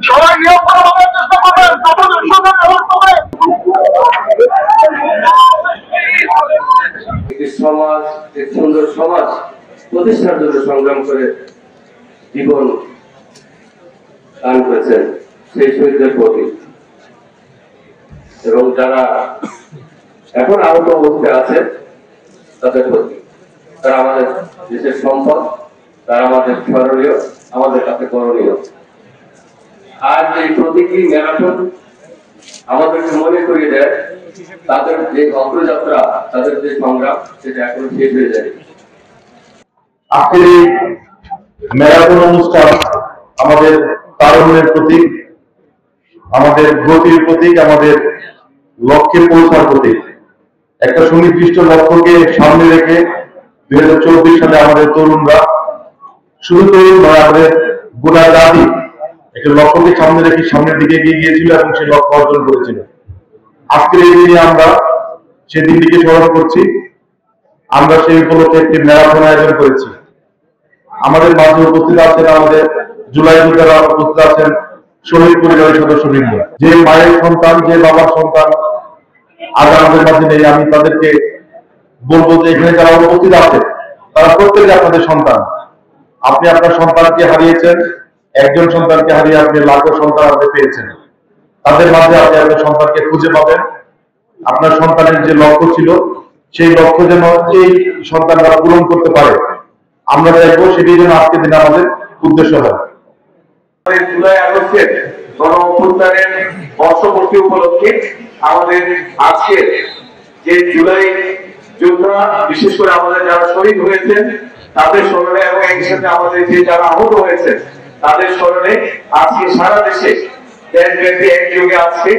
সবাই নিয়োগ করা চেষ্টা করবেন, সমাজ, এক সুন্দর সমাজ প্রতিষ্ঠার জন্য সংগ্রাম করে জীবন দান করেছেন সেই শহীদদের প্রতি, এবং যারা এখন আহত অবস্থায় আছে তাদের প্রতি। তারা আমাদের দেশের সম্পদ, তারা আমাদের স্মরণীয়, আমাদের কাছে করণীয়। আর এই প্রতীকী ম্যারাথন আমাদেরকে মনে করিয়ে দেয় তাদের যে অগ্রযাত্রা, তাদের যে সংগ্রাম, সেটা এখন শেষ হয়ে যায়। আজকের এই ম্যারাথন অনুষ্ঠান আমাদের তারুণ্যের প্রতীক, আমাদের গতির প্রতীক, আমাদের লক্ষ্যে পৌঁছার প্রতীক। একটা সুনির্দিষ্ট লক্ষ্যকে সামনে রেখে 2024 সালে আমাদের তরুণরা, শুধু তরুণ নয়, আমাদের গোটা জাতি একটা লক্ষ্যকে সামনে রেখে সামনের দিকে এগিয়ে গিয়েছিল এবং সেই লক্ষ্য অর্জন করেছিল। আজকের এই দিনে আমরা সেই দিনটিকে স্মরণ করছি। আমরা সেই উপলক্ষে একটি ম্যারাথন আয়োজন করেছি। আমাদের মাঝে উপস্থিত আছেন আমাদের জুলাই যোদ্ধারা, উপস্থিত আছেন শহীদ পরিবারের সদস্যবৃন্দ। যে মায়ের সন্তান, যে বাবার সন্তান আজ আমাদের মাঝে নেই, আমি তাদেরকে বলবো যে এখানে যারা উপস্থিত আছে তারা প্রত্যেকে আপনাদের সন্তান। আপনি আপনার সন্তানকে হারিয়েছেন, একজন সন্তানকে হারিয়ে আপনি লাখো সন্তান আপনি পেয়েছেন। তাদের মাঝে আপনি আপনার সন্তানকে খুঁজে পাবেন। আপনার সন্তানের যে লক্ষ্য ছিল, সেই লক্ষ্য যেন এই সন্তানরা পূরণ করতে পারে, আমরা চাইবো সেটি যেন আজকের দিনে আমাদের উদ্দেশ্য হয়। জুলাই আগস্টের গণ অভ্যুত্থানের বর্ষপূর্তি উপলক্ষে আমাদের আজকে যে জুলাই যোদ্ধা, বিশেষ করে আমাদের যারা শহীদ হয়েছেন তাদের স্মরণে, এবং একই সাথে আমাদের যে যারা আহত হয়েছে তাদের স্মরণে আজকে সারা দেশে দেশব্যাপী একযোগে আজকে